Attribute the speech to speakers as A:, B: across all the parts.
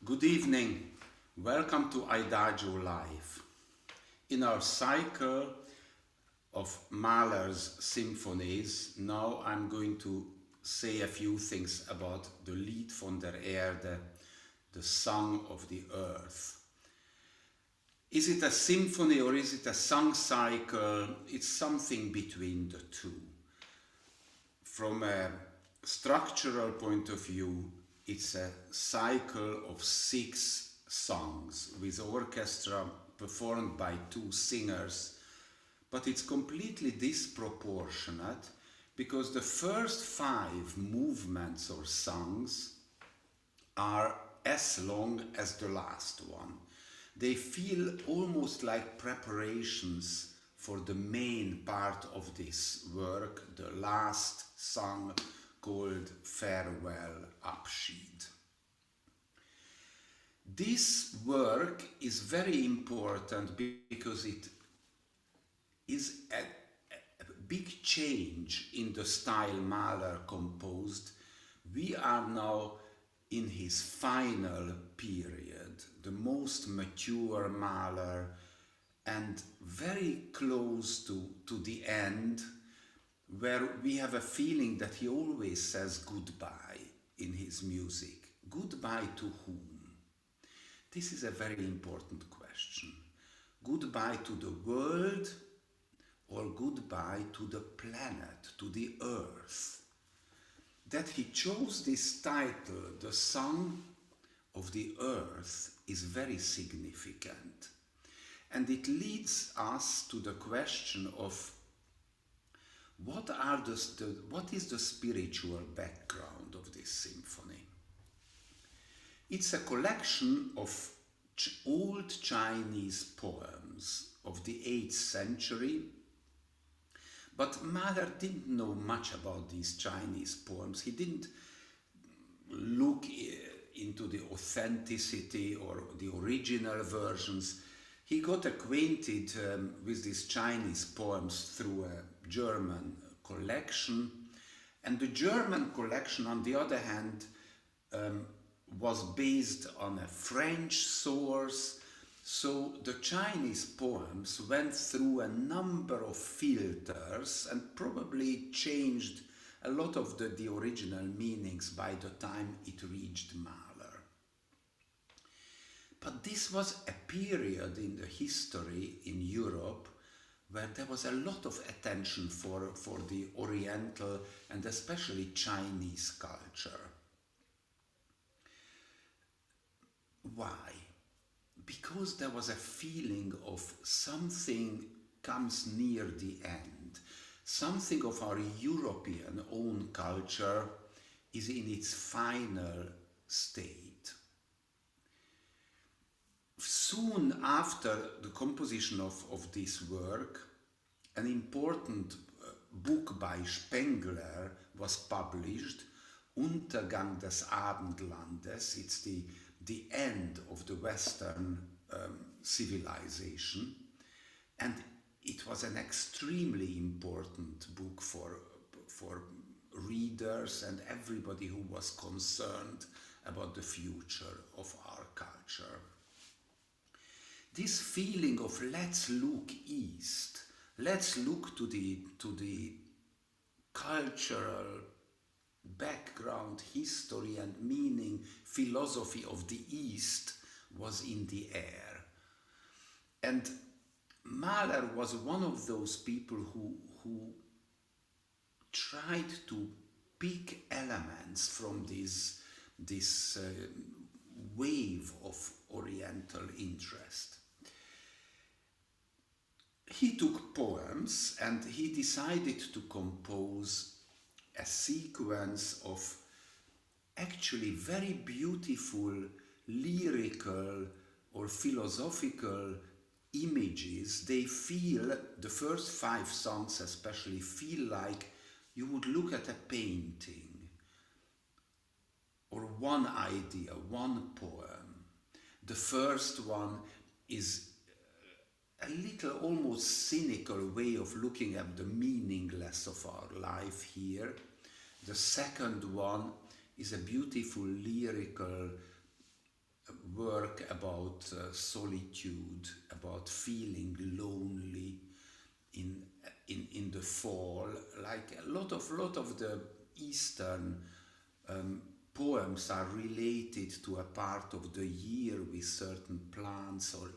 A: Good evening. Welcome to IDAGIO Live. In our cycle of Mahler's symphonies, now I'm going to say a few things about the Lied von der Erde, the Song of the Earth. Is it a symphony or is it a song cycle? It's something between the two. From a structural point of view, it's a cycle of 6 songs with orchestra performed by 2 singers, but it's completely disproportionate because the first 5 movements or songs are as long as the last one. They feel almost like preparations for the main part of this work, the last song called Farewell Abschied. This work is very important because it is a big change in the style Mahler composed. We are now in his final period, the most mature Mahler, and very close to the end, where we have a feeling that he always says goodbye in his music. Goodbye to whom? This is a very important question. Goodbye to the world or goodbye to the planet, to the earth? That he chose this title, The Song of the Earth, is very significant. And it leads us to the question of what is the spiritual background of this symphony? It's a collection of old Chinese poems of the 8th century, but Mahler didn't know much about these Chinese poems. He didn't look into the authenticity or the original versions. He got acquainted with these Chinese poems through a German collection, and the German collection, on the other hand, was based on a French source, so the Chinese poems went through a number of filters and probably changed a lot of the original meanings by the time it reached Mahler. But this was a period in the history in Europe where there was a lot of attention for the Oriental and especially Chinese culture. Why? Because there was a feeling of something comes near the end. Something of our European own culture is in its final state. Soon after the composition of this work, an important book by Spengler was published, Untergang des Abendlandes. It's the end of the Western civilization, and it was an extremely important book for readers and everybody who was concerned about the future of our culture. This feeling of let's look east, let's look to the cultural background, history and meaning, philosophy of the East was in the air. And Mahler was one of those people who tried to pick elements from this wave of Oriental interest. He took poems and he decided to compose a sequence of actually very beautiful lyrical or philosophical images. They feel, the first 5 songs especially, feel like you would look at a painting or one idea, one poem. The first one is a little almost cynical way of looking at the meaningless of our life here. The second one is a beautiful lyrical work about solitude, about feeling lonely in in the fall. Like a lot of the Eastern poems are related to a part of the year with certain plants or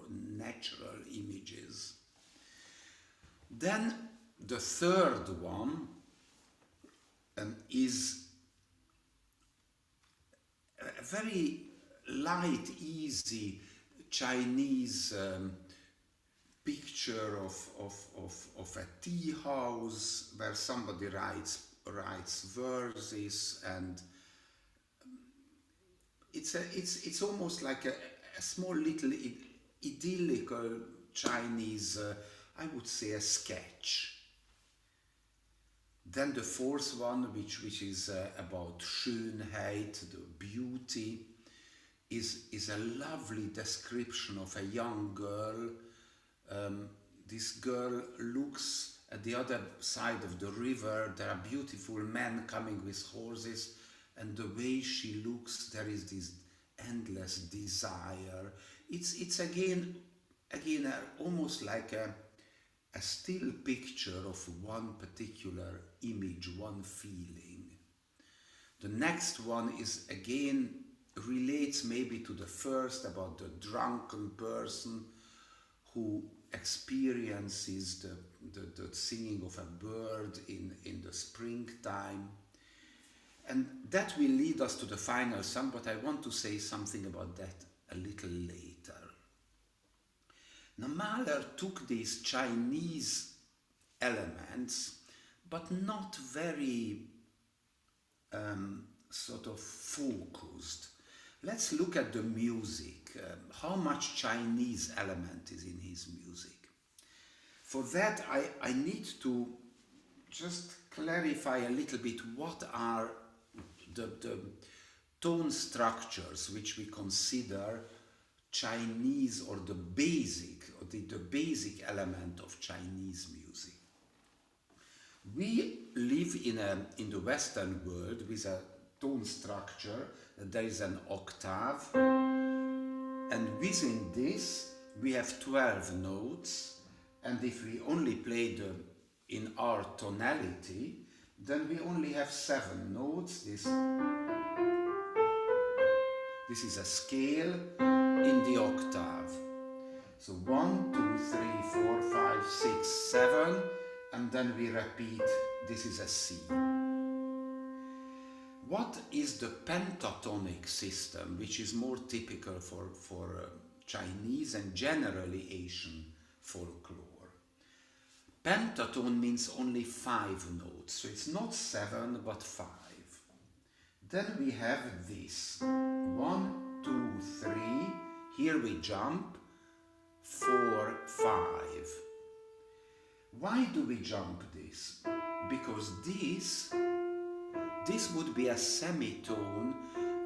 A: natural images. Then the third one is a very light, easy Chinese picture of a tea house where somebody writes verses, and it's almost like a small little idyllical Chinese, I would say, a sketch. Then the fourth one, which is about Schönheit, the beauty, is a lovely description of a young girl. This girl looks at the other side of the river. There are beautiful men coming with horses, and the way she looks, there is this endless desire. It's again almost like a still picture of one particular image, one feeling. The next one is again relates maybe to the first, about the drunken person who experiences the singing of a bird in the springtime. And that will lead us to the final song, but I want to say something about that a little later. Now, Mahler took these Chinese elements, but not very sort of focused. Let's look at the music. How much Chinese element is in his music? For that, I need to just clarify a little bit what are the tone structures which we consider Chinese, or the basic element of Chinese music. We live in the Western world with a tone structure. There is an octave, and within this we have 12 notes, and if we only play in our tonality, then we only have 7 notes. This is a scale in the octave. So 1, 2, 3, 4, 5, 6, 7, and then we repeat, this is a C. What is the pentatonic system, which is more typical for Chinese and generally Asian folklore? Pentatone means only 5 notes, so it's not 7 but 5. Then we have this 1, 2, 3. Here we jump 4, 5. Why do we jump this? Because this would be a semitone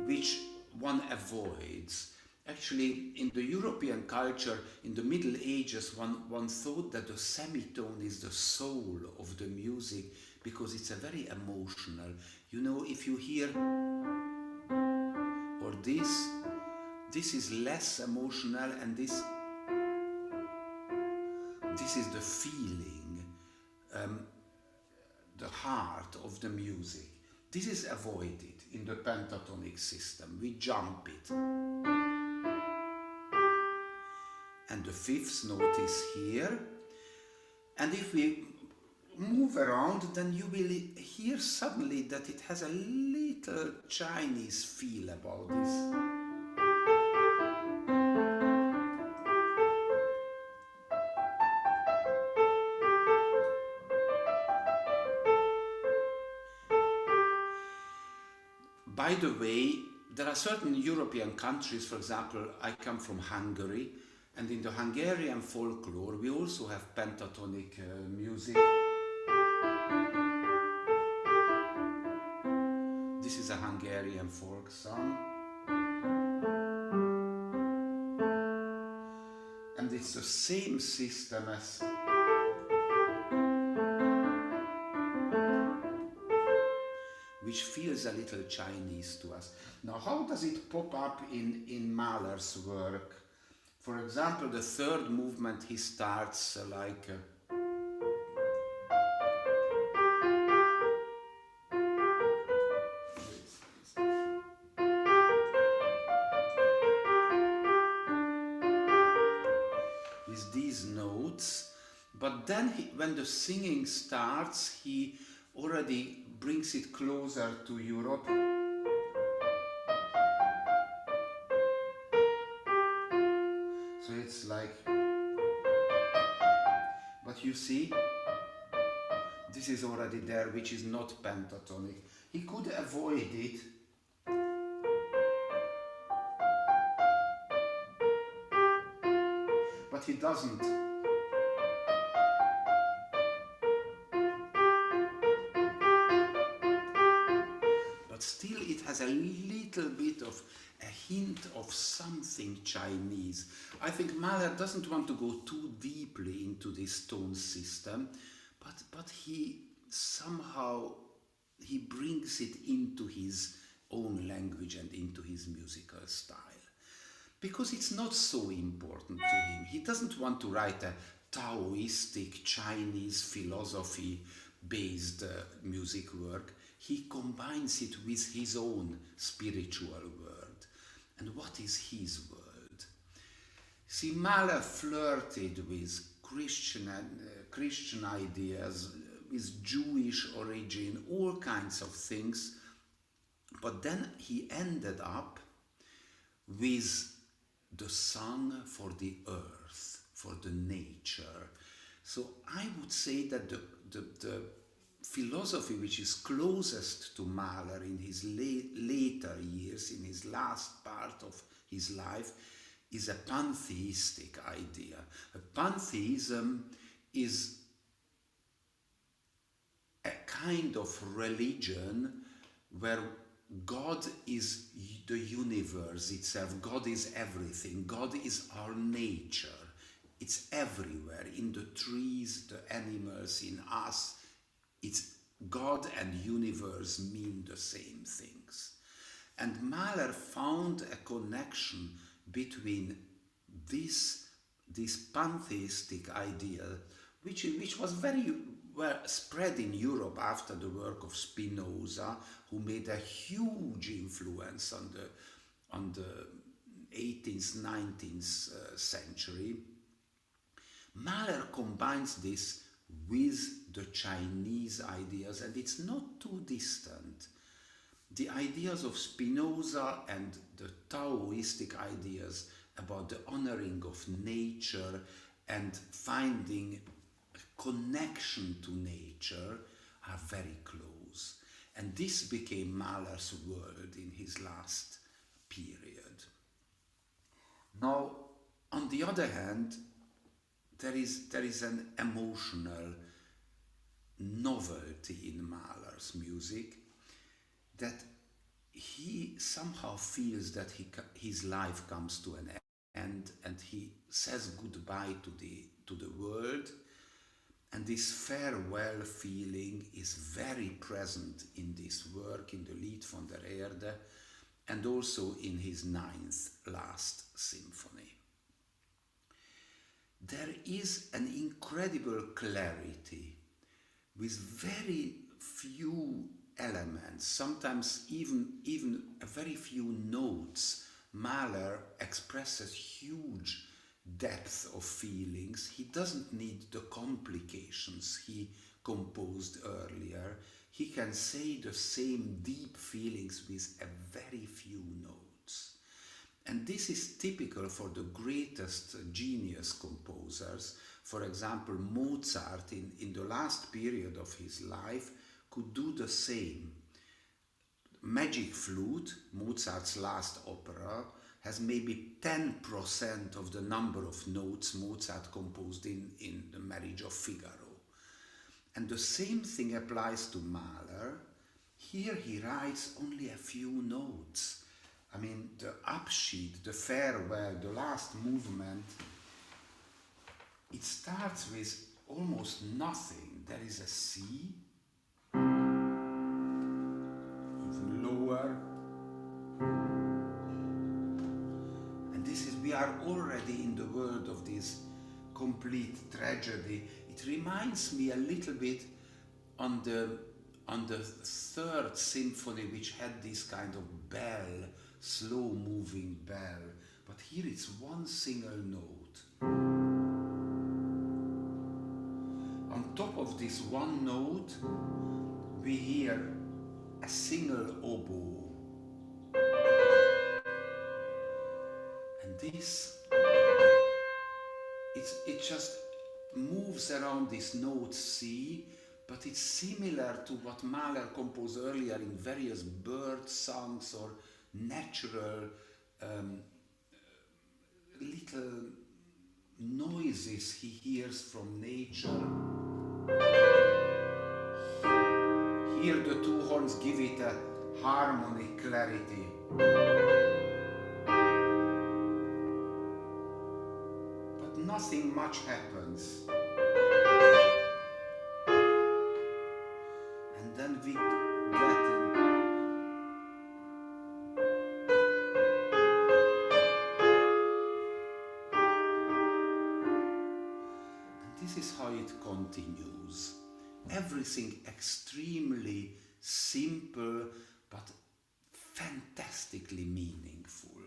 A: which one avoids. Actually, in the European culture, in the Middle Ages, one thought that the semitone is the soul of the music, because it's a very emotional. You know, if you hear or this is less emotional, and this is the feeling, the heart of the music. This is avoided in the pentatonic system. We jump it. And the 5th note is here. And if we move around, then you will hear suddenly that it has a little Chinese feel about this. By the way, there are certain European countries, for example, I come from Hungary, and in the Hungarian folklore we also have pentatonic music. This is a Hungarian folk song. And it's the same system as which feels a little Chinese to us. Now, how does it pop up in Mahler's work? For example, the third movement, he starts like with these notes, but then when the singing starts, he already brings it closer to Europe. So it's like, but you see, this is already there, which is not pentatonic. He could avoid it. But he doesn't. But still it has a little bit of a hint of something Chinese. I think Mahler doesn't want to go too deeply into this tone system, but he somehow he brings it into his own language and into his musical style. Because it's not so important to him. He doesn't want to write a Taoistic Chinese philosophy based music work. He combines it with his own spiritual world. And what is his world? See, Mahler flirted with Christian ideas, with Jewish origin, all kinds of things. But then he ended up with the song for the earth, for the nature. So I would say that the philosophy which is closest to Mahler in his later years, in his last part of his life, is a pantheistic idea. A pantheism is a kind of religion where God is the universe itself. God is everything. God is our nature. It's everywhere, in the trees, the animals, in us. It's God and universe mean the same things. And Mahler found a connection between this pantheistic idea, which was very well spread in Europe after the work of Spinoza, who made a huge influence on the 18th, 19th century. Mahler combines this with the Chinese ideas, and it's not too distant. The ideas of Spinoza and the Taoistic ideas about the honoring of nature and finding a connection to nature are very close. And this became Mahler's world in his last period. Now, on the other hand, there is an emotional novelty in Mahler's music, that he somehow feels that his life comes to an end, and he says goodbye to the world, and this farewell feeling is very present in this work, in the Lied von der Erde, and also in his last symphony. There is an incredible clarity with very few elements, sometimes even a very few notes. Mahler expresses huge depth of feelings. He doesn't need the complications he composed earlier. He can say the same deep feelings with a very few notes. And this is typical for the greatest genius composers. For example, Mozart in the last period of his life could do the same. Magic Flute, Mozart's last opera, has maybe 10% of the number of notes Mozart composed in The Marriage of Figaro. And the same thing applies to Mahler. Here he writes only a few notes. I mean, the Abschied, the farewell, the last movement, it starts with almost nothing. There is a C, we are already in the world of this complete tragedy. It reminds me a little bit on the third symphony, which had this kind of bell, slow moving bell, but here it's one single note. On top of this one note we hear a single oboe, and this it just moves around this note C, but it's similar to what Mahler composed earlier in various bird songs or natural little noises he hears from nature. Here the two horns give it a harmonic clarity. But nothing much happens. And then we get in. And this is how it continues. Everything extremely simple but fantastically meaningful.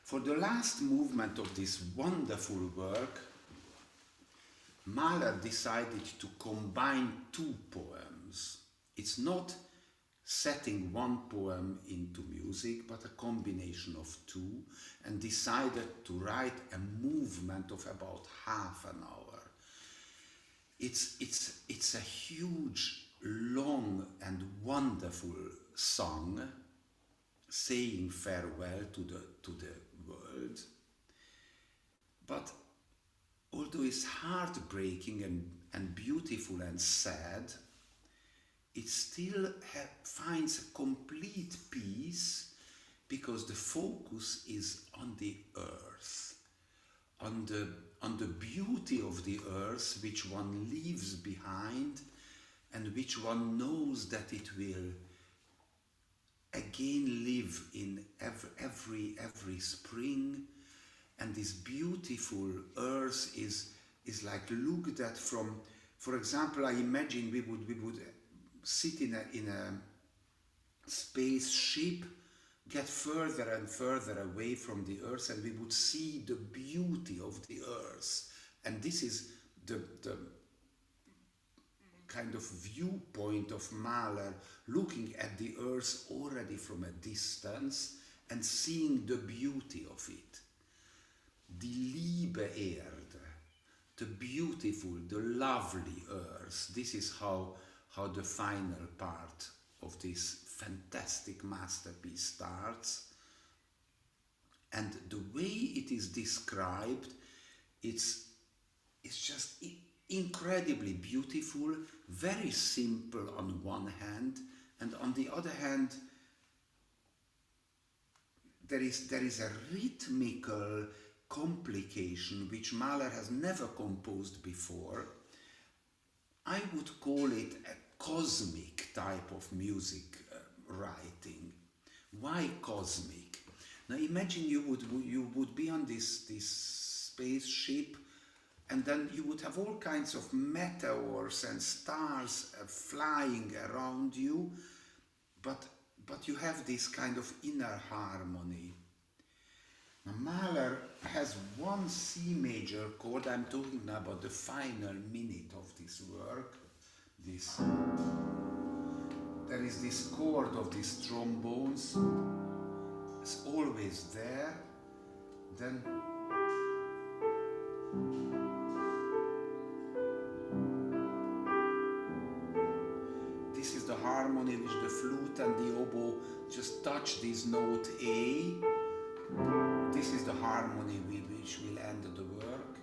A: For the last movement of this wonderful work, Mahler decided to combine two poems. It's not setting one poem into music, but a combination of two, and decided to write a movement of about half an hour. It's a huge, long and wonderful song saying farewell to the world. But although it's heartbreaking and beautiful and sad, it still finds a complete peace because the focus is on the earth, on the beauty of the earth which one leaves behind and which one knows that it will again live in every spring. And this beautiful earth is like looked at from, for example, I imagine we would sit in a spaceship, get further and further away from the earth, and we would see the beauty of the earth. And this is the kind of viewpoint of Mahler, looking at the earth already from a distance and seeing the beauty of it. Die liebe Erde, the beautiful, the lovely earth. This is how the final part of this fantastic masterpiece starts. And the way it is described, it's just incredibly beautiful, very simple on one hand, and on the other hand, there is a rhythmical complication which Mahler has never composed before. I would call it a cosmic type of music writing. Why cosmic? Now imagine you would be on this spaceship, and then you would have all kinds of meteors and stars flying around you, but you have this kind of inner harmony. Now Mahler has one C major chord. I'm talking now about the final minute of this work. There is this chord of these trombones. It's always there. Then this is the harmony which the flute and the oboe just touch this note A. This is the harmony with which will end the work.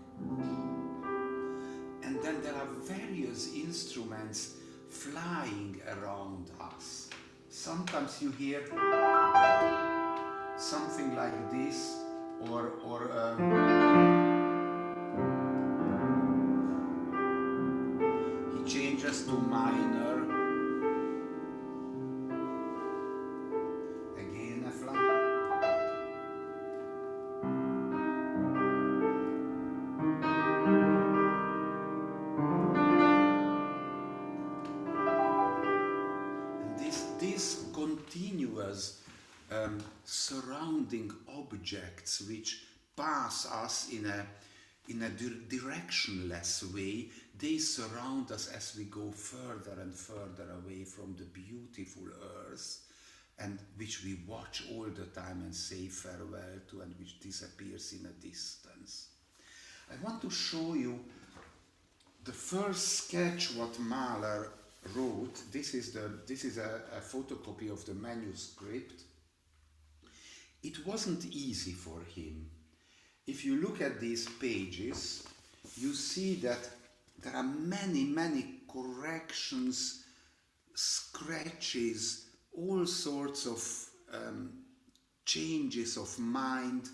A: And then there are various instruments flying around us. Sometimes you hear something like this, or he changes to minor. Again a fly. these continuous surrounding objects which pass us in a directionless way, they surround us as we go further and further away from the beautiful earth, and which we watch all the time and say farewell to, and which disappears in a distance. I want to show you the first sketch what Mahler wrote. This is a photocopy of the manuscript. It wasn't easy for him. If you look at these pages, you see that there are many corrections, scratches, all sorts of changes of mind.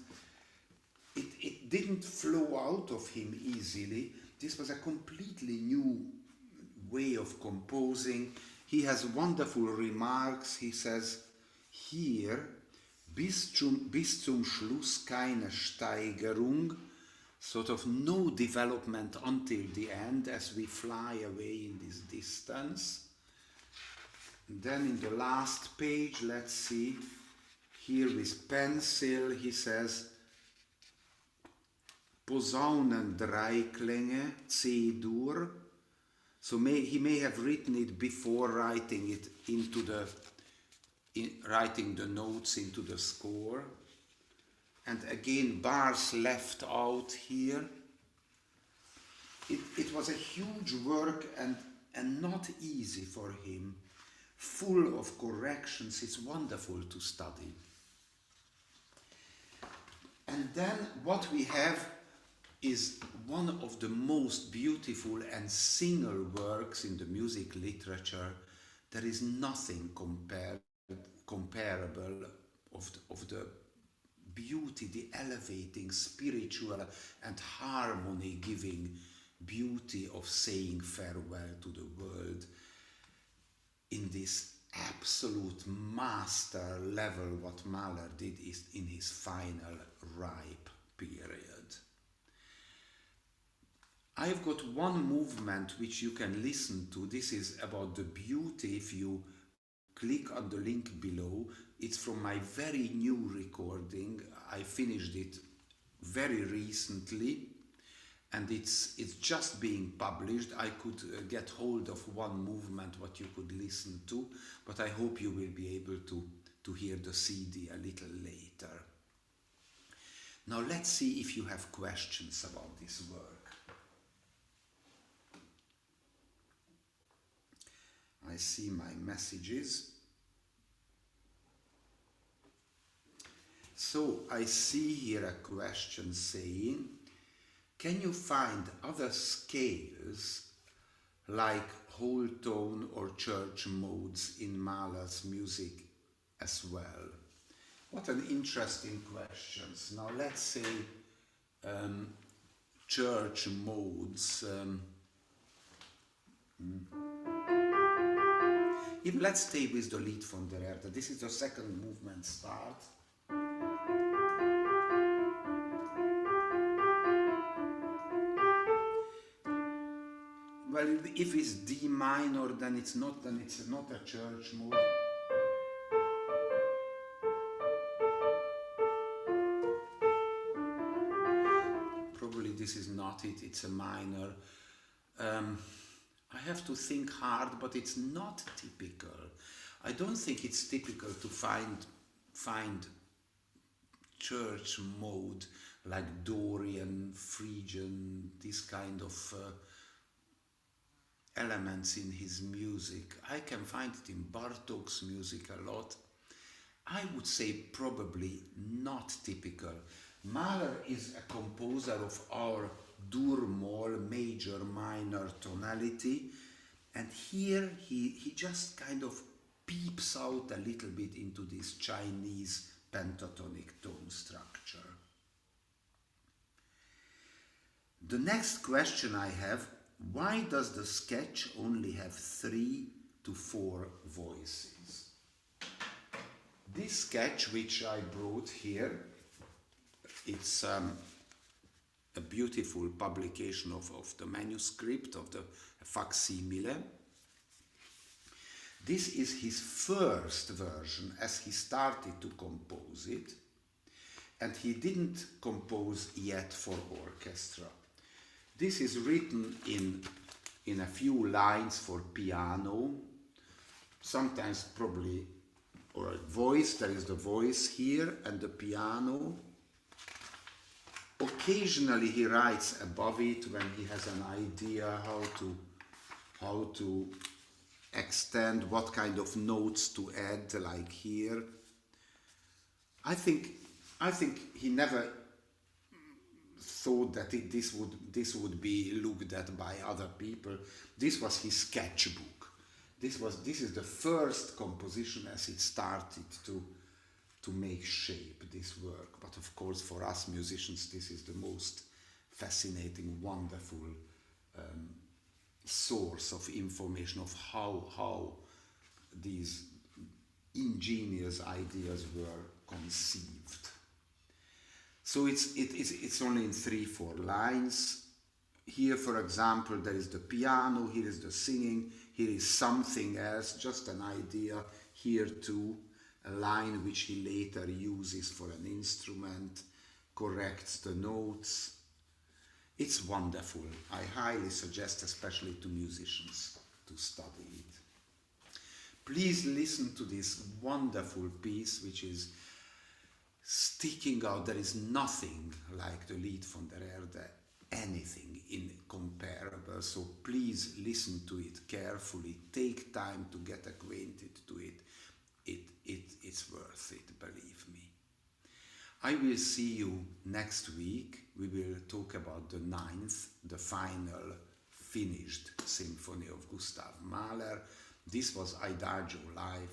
A: It didn't flow out of him easily. This was a completely new way of composing. He has wonderful remarks. He says here, bis zum Schluss keine Steigerung, sort of no development until the end as we fly away in this distance. And then in the last page, let's see, here with pencil, he says, Posaunen Dreiklänge, C-Dur. So he may have written it before writing it into writing the notes into the score. And again, bars left out here. It was a huge work and not easy for him. Full of corrections. It's wonderful to study. And then what we have is one of the most beautiful and single works in the music literature. There is nothing comparable of the beauty, the elevating, spiritual and harmony giving beauty of saying farewell to the world in this absolute master level. What Mahler did is in his final ripe period. I've got one movement which you can listen to. This is about the beauty. If you click on the link below, it's from my very new recording. I finished it very recently and it's just being published. I could get hold of one movement what you could listen to, but I hope you will be able to hear the CD a little later. Now let's see if you have questions about this work. I see my messages. So I see here a question saying, can you find other scales like whole tone or church modes in Mahler's music as well? What an interesting question. Now let's say church modes. Let's stay with the lead from the Erde. This is the second movement start. Well, if it's D minor, then it's not a church mode. Probably this is not it, it's a minor. I have to think hard, but it's not typical. I don't think it's typical to find church mode like Dorian, Phrygian, this kind of elements in his music. I can find it in Bartók's music a lot. I would say probably not typical. Mahler is a composer of our Dur-Moll, major minor tonality, and here he just kind of peeps out a little bit into this Chinese pentatonic tone structure. The next question I have, why does the sketch only have 3 to 4 voices? This sketch which I brought here, it's a beautiful publication of the manuscript, of the facsimile. This is his first version as he started to compose it, and he didn't compose yet for orchestra. This is written in a few lines for piano, sometimes probably, or a voice, there is the voice here and the piano. Occasionally he writes above it when he has an idea how to extend, what kind of notes to add, like here. I think he never thought that this would be looked at by other people. This was his sketchbook. This is the first composition as it started to make shape, this work. But of course, for us musicians, this is the most fascinating, wonderful source of information of how these ingenious ideas were conceived. So it's only in 3-4 lines. Here, for example, there is the piano, here is the singing, here is something else, just an idea. Here too, a line which he later uses for an instrument, corrects the notes. It's wonderful. I highly suggest, especially to musicians, to study it. Please listen to this wonderful piece which is sticking out. There is nothing like the Lied von der Erde, anything incomparable. So please listen to it carefully. Take time to get acquainted to it. It's worth it, believe me. I will see you next week. We will talk about the 9th, the final finished symphony of Gustav Mahler. This was IDAGIO Live